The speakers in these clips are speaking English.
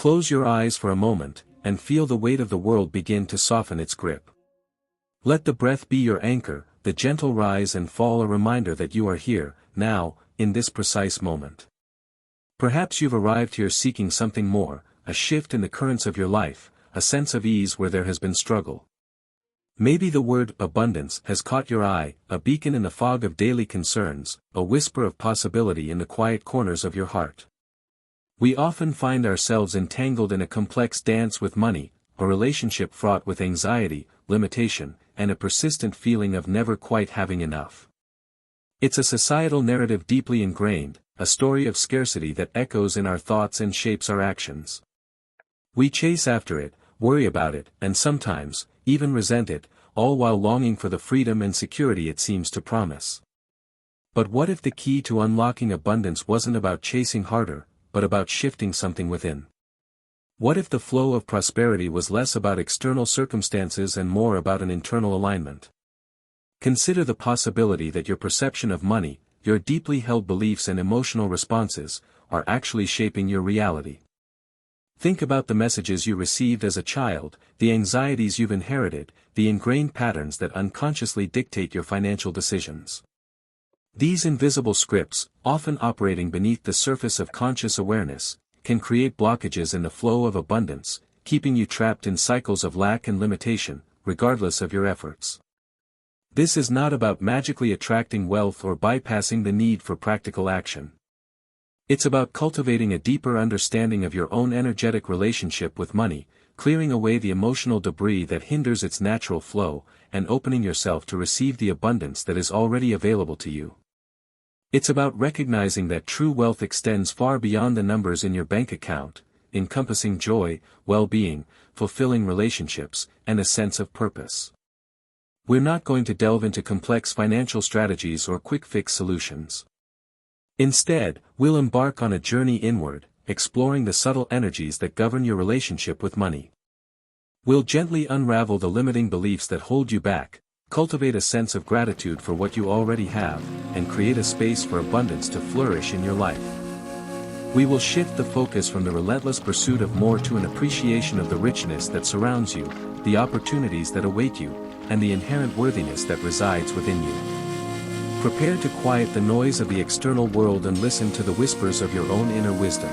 Close your eyes for a moment, and feel the weight of the world begin to soften its grip. Let the breath be your anchor, the gentle rise and fall a reminder that you are here, now, in this precise moment. Perhaps you've arrived here seeking something more, a shift in the currents of your life, a sense of ease where there has been struggle. Maybe the word abundance has caught your eye, a beacon in the fog of daily concerns, a whisper of possibility in the quiet corners of your heart. We often find ourselves entangled in a complex dance with money, a relationship fraught with anxiety, limitation, and a persistent feeling of never quite having enough. It's a societal narrative deeply ingrained, a story of scarcity that echoes in our thoughts and shapes our actions. We chase after it, worry about it, and sometimes, even resent it, all while longing for the freedom and security it seems to promise. But what if the key to unlocking abundance wasn't about chasing harder, but about shifting something within? What if the flow of prosperity was less about external circumstances and more about an internal alignment? Consider the possibility that your perception of money, your deeply held beliefs and emotional responses, are actually shaping your reality. Think about the messages you received as a child, the anxieties you've inherited, the ingrained patterns that unconsciously dictate your financial decisions. These invisible scripts, often operating beneath the surface of conscious awareness, can create blockages in the flow of abundance, keeping you trapped in cycles of lack and limitation, regardless of your efforts. This is not about magically attracting wealth or bypassing the need for practical action. It's about cultivating a deeper understanding of your own energetic relationship with money, clearing away the emotional debris that hinders its natural flow, and opening yourself to receive the abundance that is already available to you. It's about recognizing that true wealth extends far beyond the numbers in your bank account, encompassing joy, well-being, fulfilling relationships, and a sense of purpose. We're not going to delve into complex financial strategies or quick-fix solutions. Instead, we'll embark on a journey inward, exploring the subtle energies that govern your relationship with money. We'll gently unravel the limiting beliefs that hold you back, cultivate a sense of gratitude for what you already have, and create a space for abundance to flourish in your life. We will shift the focus from the relentless pursuit of more to an appreciation of the richness that surrounds you, the opportunities that await you, and the inherent worthiness that resides within you. Prepare to quiet the noise of the external world and listen to the whispers of your own inner wisdom.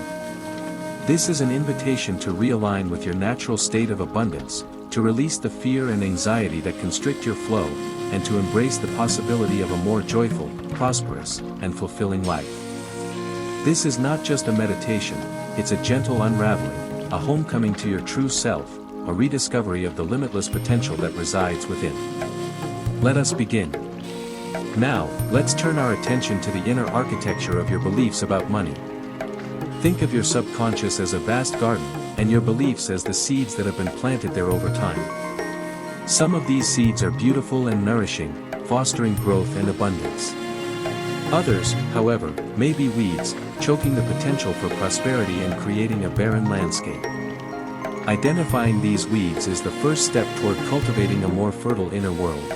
This is an invitation to realign with your natural state of abundance, to release the fear and anxiety that constrict your flow, and to embrace the possibility of a more joyful, prosperous, and fulfilling life. This is not just a meditation, it's a gentle unraveling, a homecoming to your true self, a rediscovery of the limitless potential that resides within. Let us begin. Now, let's turn our attention to the inner architecture of your beliefs about money. Think of your subconscious as a vast garden, and your beliefs as the seeds that have been planted there over time. Some of these seeds are beautiful and nourishing, fostering growth and abundance. Others, however, may be weeds, choking the potential for prosperity and creating a barren landscape. Identifying these weeds is the first step toward cultivating a more fertile inner world.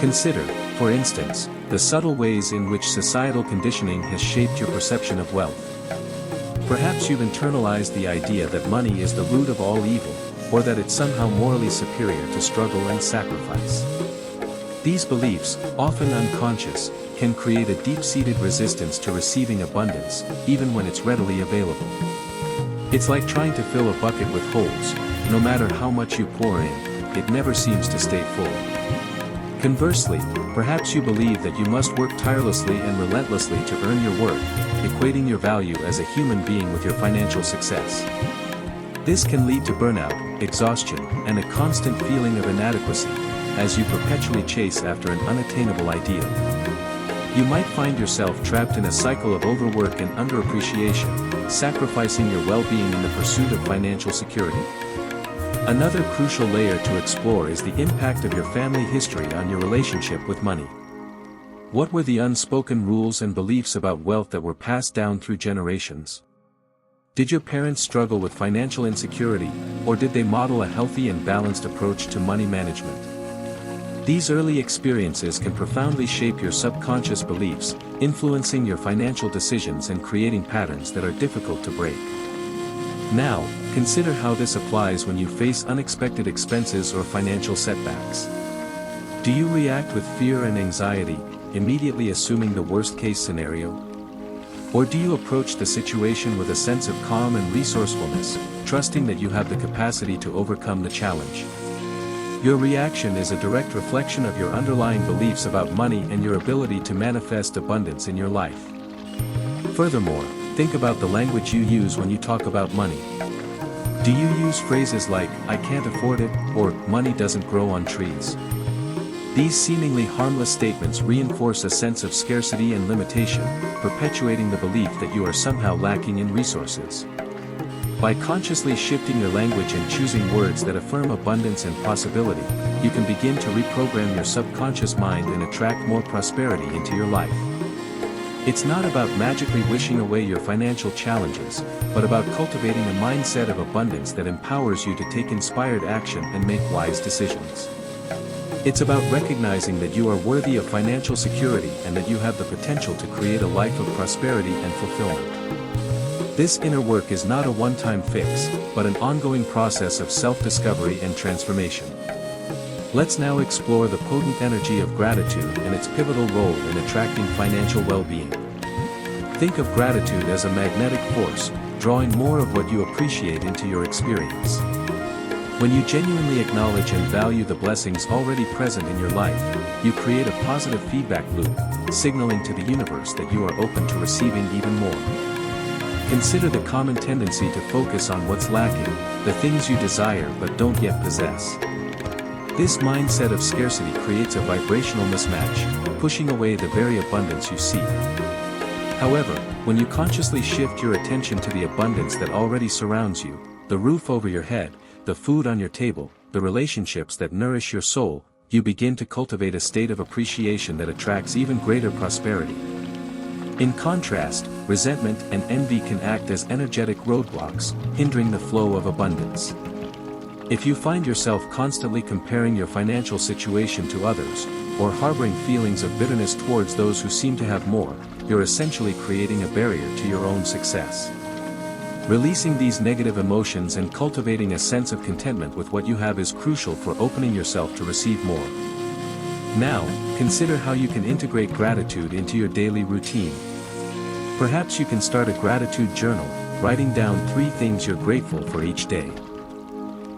Consider, for instance, the subtle ways in which societal conditioning has shaped your perception of wealth. Perhaps you've internalized the idea that money is the root of all evil, or that it's somehow morally superior to struggle and sacrifice. These beliefs, often unconscious, can create a deep-seated resistance to receiving abundance, even when it's readily available. It's like trying to fill a bucket with holes. No matter how much you pour in, it never seems to stay full. Conversely, perhaps you believe that you must work tirelessly and relentlessly to earn your worth, equating your value as a human being with your financial success. This can lead to burnout, exhaustion, and a constant feeling of inadequacy, as you perpetually chase after an unattainable ideal. You might find yourself trapped in a cycle of overwork and underappreciation, sacrificing your well-being in the pursuit of financial security. Another crucial layer to explore is the impact of your family history on your relationship with money. What were the unspoken rules and beliefs about wealth that were passed down through generations? Did your parents struggle with financial insecurity, or did they model a healthy and balanced approach to money management? These early experiences can profoundly shape your subconscious beliefs, influencing your financial decisions and creating patterns that are difficult to break. Now, consider how this applies when you face unexpected expenses or financial setbacks. Do you react with fear and anxiety, immediately assuming the worst-case scenario? Or do you approach the situation with a sense of calm and resourcefulness, trusting that you have the capacity to overcome the challenge? Your reaction is a direct reflection of your underlying beliefs about money and your ability to manifest abundance in your life. Furthermore, think about the language you use when you talk about money. Do you use phrases like, "I can't afford it," or "money doesn't grow on trees"? These seemingly harmless statements reinforce a sense of scarcity and limitation, perpetuating the belief that you are somehow lacking in resources. By consciously shifting your language and choosing words that affirm abundance and possibility, you can begin to reprogram your subconscious mind and attract more prosperity into your life. It's not about magically wishing away your financial challenges, but about cultivating a mindset of abundance that empowers you to take inspired action and make wise decisions. It's about recognizing that you are worthy of financial security and that you have the potential to create a life of prosperity and fulfillment. This inner work is not a one-time fix, but an ongoing process of self-discovery and transformation. Let's now explore the potent energy of gratitude and its pivotal role in attracting financial well-being. Think of gratitude as a magnetic force, drawing more of what you appreciate into your experience. When you genuinely acknowledge and value the blessings already present in your life, you create a positive feedback loop, signaling to the universe that you are open to receiving even more. Consider the common tendency to focus on what's lacking, the things you desire but don't yet possess. This mindset of scarcity creates a vibrational mismatch, pushing away the very abundance you seek. However, when you consciously shift your attention to the abundance that already surrounds you, the roof over your head, the food on your table, the relationships that nourish your soul, you begin to cultivate a state of appreciation that attracts even greater prosperity. In contrast, resentment and envy can act as energetic roadblocks, hindering the flow of abundance. If you find yourself constantly comparing your financial situation to others, or harboring feelings of bitterness towards those who seem to have more, you're essentially creating a barrier to your own success. Releasing these negative emotions and cultivating a sense of contentment with what you have is crucial for opening yourself to receive more. Now, consider how you can integrate gratitude into your daily routine. Perhaps you can start a gratitude journal, writing down 3 things you're grateful for each day.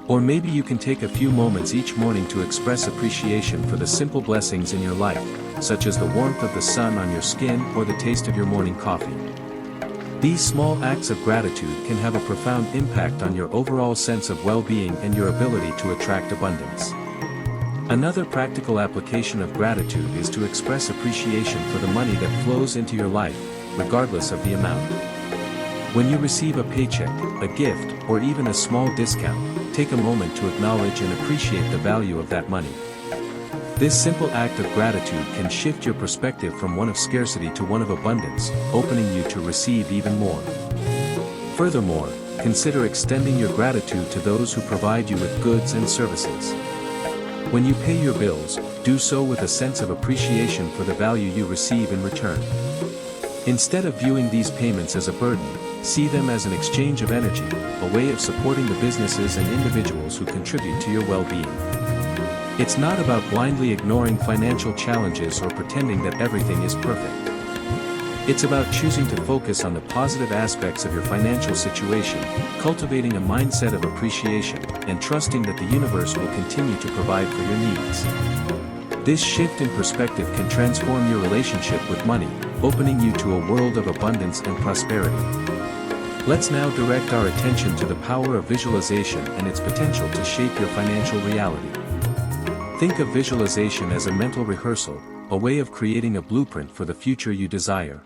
Or maybe you can take a few moments each morning to express appreciation for the simple blessings in your life, such as the warmth of the sun on your skin or the taste of your morning coffee. These small acts of gratitude can have a profound impact on your overall sense of well-being and your ability to attract abundance. Another practical application of gratitude is to express appreciation for the money that flows into your life, regardless of the amount. When you receive a paycheck, a gift, or even a small discount, take a moment to acknowledge and appreciate the value of that money. This simple act of gratitude can shift your perspective from one of scarcity to one of abundance, opening you to receive even more. Furthermore, consider extending your gratitude to those who provide you with goods and services. When you pay your bills, do so with a sense of appreciation for the value you receive in return. Instead of viewing these payments as a burden, see them as an exchange of energy, a way of supporting the businesses and individuals who contribute to your well-being. It's not about blindly ignoring financial challenges or pretending that everything is perfect. It's about choosing to focus on the positive aspects of your financial situation, cultivating a mindset of appreciation, and trusting that the universe will continue to provide for your needs. This shift in perspective can transform your relationship with money, opening you to a world of abundance and prosperity. Let's now direct our attention to the power of visualization and its potential to shape your financial reality. Think of visualization as a mental rehearsal, a way of creating a blueprint for the future you desire.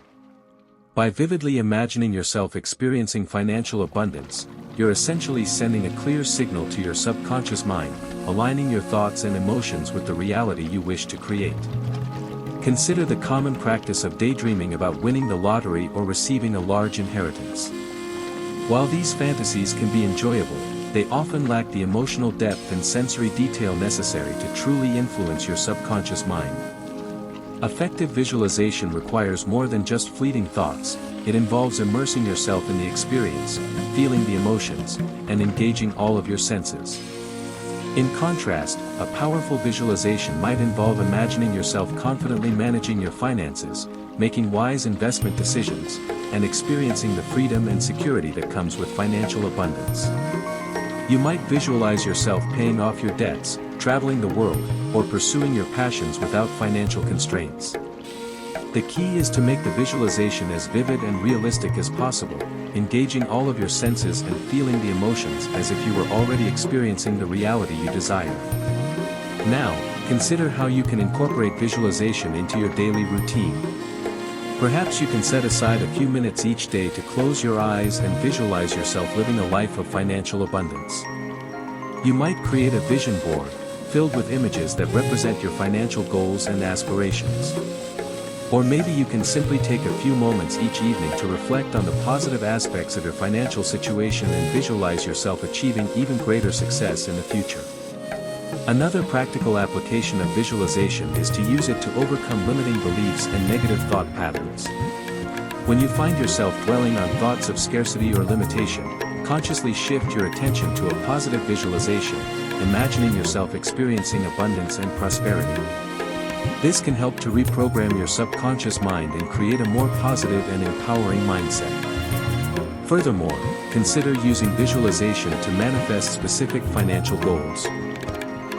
By vividly imagining yourself experiencing financial abundance, you're essentially sending a clear signal to your subconscious mind, aligning your thoughts and emotions with the reality you wish to create. Consider the common practice of daydreaming about winning the lottery or receiving a large inheritance. While these fantasies can be enjoyable, they often lack the emotional depth and sensory detail necessary to truly influence your subconscious mind. Effective visualization requires more than just fleeting thoughts, it involves immersing yourself in the experience, feeling the emotions, and engaging all of your senses. In contrast, a powerful visualization might involve imagining yourself confidently managing your finances, making wise investment decisions, and experiencing the freedom and security that comes with financial abundance. You might visualize yourself paying off your debts, traveling the world, or pursuing your passions without financial constraints. The key is to make the visualization as vivid and realistic as possible, engaging all of your senses and feeling the emotions as if you were already experiencing the reality you desire. Now, consider how you can incorporate visualization into your daily routine. Perhaps you can set aside a few minutes each day to close your eyes and visualize yourself living a life of financial abundance. You might create a vision board, filled with images that represent your financial goals and aspirations. Or maybe you can simply take a few moments each evening to reflect on the positive aspects of your financial situation and visualize yourself achieving even greater success in the future. Another practical application of visualization is to use it to overcome limiting beliefs and negative thought patterns. When you find yourself dwelling on thoughts of scarcity or limitation, consciously shift your attention to a positive visualization, imagining yourself experiencing abundance and prosperity. This can help to reprogram your subconscious mind and create a more positive and empowering mindset. Furthermore, consider using visualization to manifest specific financial goals.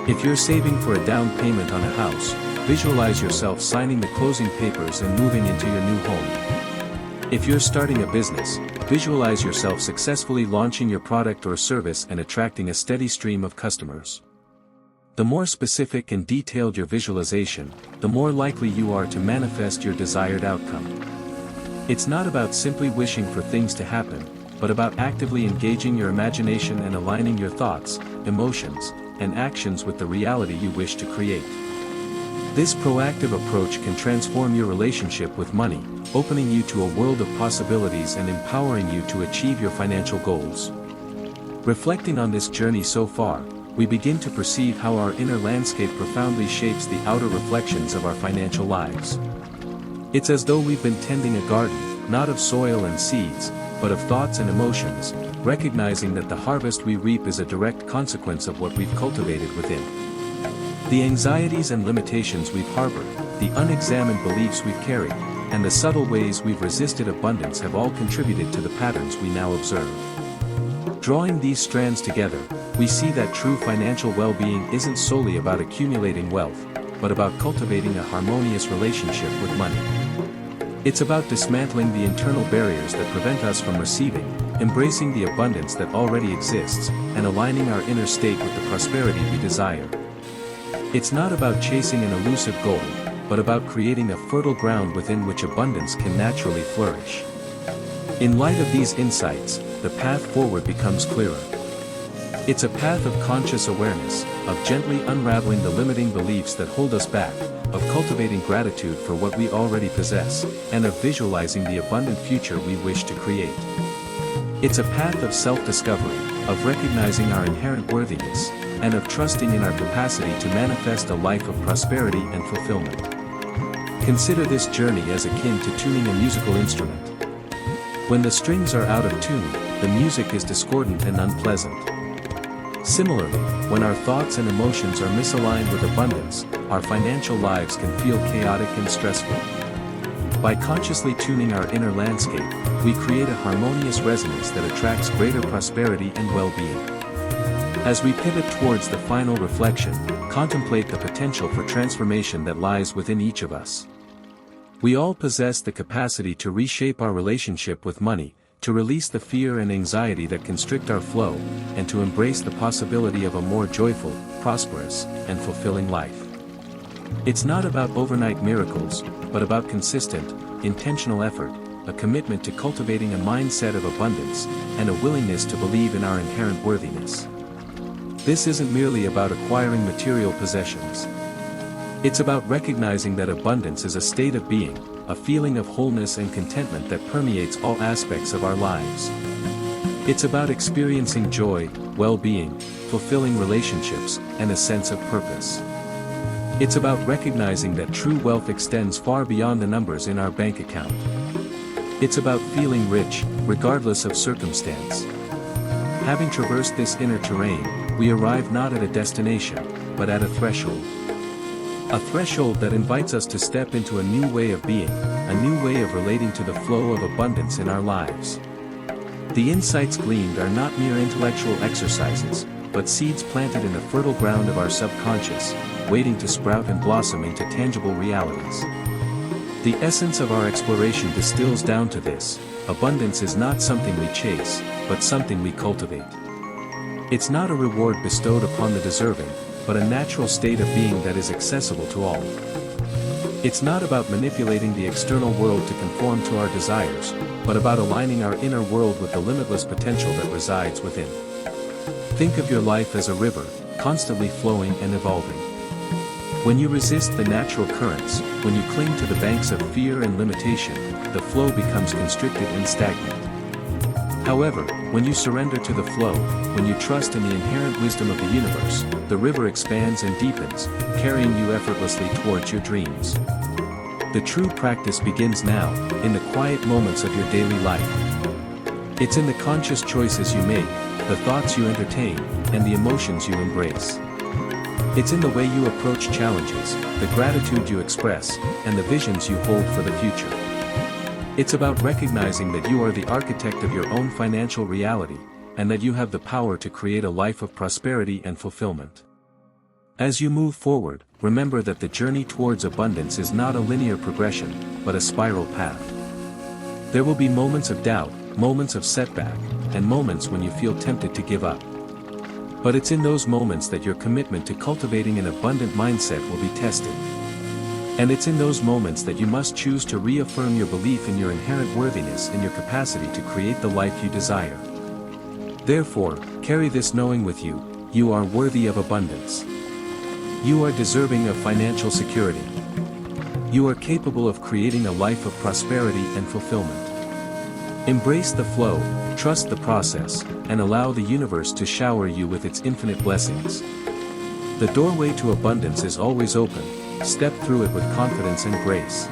If you're saving for a down payment on a house, visualize yourself signing the closing papers and moving into your new home. If you're starting a business, visualize yourself successfully launching your product or service and attracting a steady stream of customers. The more specific and detailed your visualization, the more likely you are to manifest your desired outcome. It's not about simply wishing for things to happen, but about actively engaging your imagination and aligning your thoughts, emotions, and actions with the reality you wish to create. This proactive approach can transform your relationship with money, opening you to a world of possibilities and empowering you to achieve your financial goals. Reflecting on this journey so far, we begin to perceive how our inner landscape profoundly shapes the outer reflections of our financial lives. It's as though we've been tending a garden, not of soil and seeds, but of thoughts and emotions, recognizing that the harvest we reap is a direct consequence of what we've cultivated within. The anxieties and limitations we've harbored, the unexamined beliefs we've carried, and the subtle ways we've resisted abundance have all contributed to the patterns we now observe. Drawing these strands together, we see that true financial well-being isn't solely about accumulating wealth, but about cultivating a harmonious relationship with money. It's about dismantling the internal barriers that prevent us from receiving, embracing the abundance that already exists, and aligning our inner state with the prosperity we desire. It's not about chasing an elusive goal, but about creating a fertile ground within which abundance can naturally flourish. In light of these insights, the path forward becomes clearer. It's a path of conscious awareness, of gently unraveling the limiting beliefs that hold us back, of cultivating gratitude for what we already possess, and of visualizing the abundant future we wish to create. It's a path of self-discovery, of recognizing our inherent worthiness, and of trusting in our capacity to manifest a life of prosperity and fulfillment. Consider this journey as akin to tuning a musical instrument. When the strings are out of tune, the music is discordant and unpleasant. Similarly, when our thoughts and emotions are misaligned with abundance, our financial lives can feel chaotic and stressful. By consciously tuning our inner landscape, we create a harmonious resonance that attracts greater prosperity and well-being. As we pivot towards the final reflection, contemplate the potential for transformation that lies within each of us. We all possess the capacity to reshape our relationship with money, to release the fear and anxiety that constrict our flow, and to embrace the possibility of a more joyful, prosperous, and fulfilling life. It's not about overnight miracles, but about consistent, intentional effort, a commitment to cultivating a mindset of abundance, and a willingness to believe in our inherent worthiness. This isn't merely about acquiring material possessions. It's about recognizing that abundance is a state of being, a feeling of wholeness and contentment that permeates all aspects of our lives. It's about experiencing joy, well-being, fulfilling relationships, and a sense of purpose. It's about recognizing that true wealth extends far beyond the numbers in our bank account. It's about feeling rich, regardless of circumstance. Having traversed this inner terrain, we arrive not at a destination, but at a threshold. A threshold that invites us to step into a new way of being, a new way of relating to the flow of abundance in our lives. The insights gleaned are not mere intellectual exercises, but seeds planted in the fertile ground of our subconscious, waiting to sprout and blossom into tangible realities. The essence of our exploration distills down to this: abundance is not something we chase, but something we cultivate. It's not a reward bestowed upon the deserving, but a natural state of being that is accessible to all. It's not about manipulating the external world to conform to our desires, but about aligning our inner world with the limitless potential that resides within. Think of your life as a river, constantly flowing and evolving. When you resist the natural currents, when you cling to the banks of fear and limitation, the flow becomes constricted and stagnant. However, when you surrender to the flow, when you trust in the inherent wisdom of the universe, the river expands and deepens, carrying you effortlessly towards your dreams. The true practice begins now, in the quiet moments of your daily life. It's in the conscious choices you make, the thoughts you entertain, and the emotions you embrace. It's in the way you approach challenges, the gratitude you express, and the visions you hold for the future. It's about recognizing that you are the architect of your own financial reality, and that you have the power to create a life of prosperity and fulfillment. As you move forward, remember that the journey towards abundance is not a linear progression, but a spiral path. There will be moments of doubt, moments of setback, and moments when you feel tempted to give up. But it's in those moments that your commitment to cultivating an abundant mindset will be tested. And it's in those moments that you must choose to reaffirm your belief in your inherent worthiness and your capacity to create the life you desire. Therefore, carry this knowing with you: you are worthy of abundance. You are deserving of financial security. You are capable of creating a life of prosperity and fulfillment. Embrace the flow, trust the process, and allow the universe to shower you with its infinite blessings. The doorway to abundance is always open. Step through it with confidence and grace.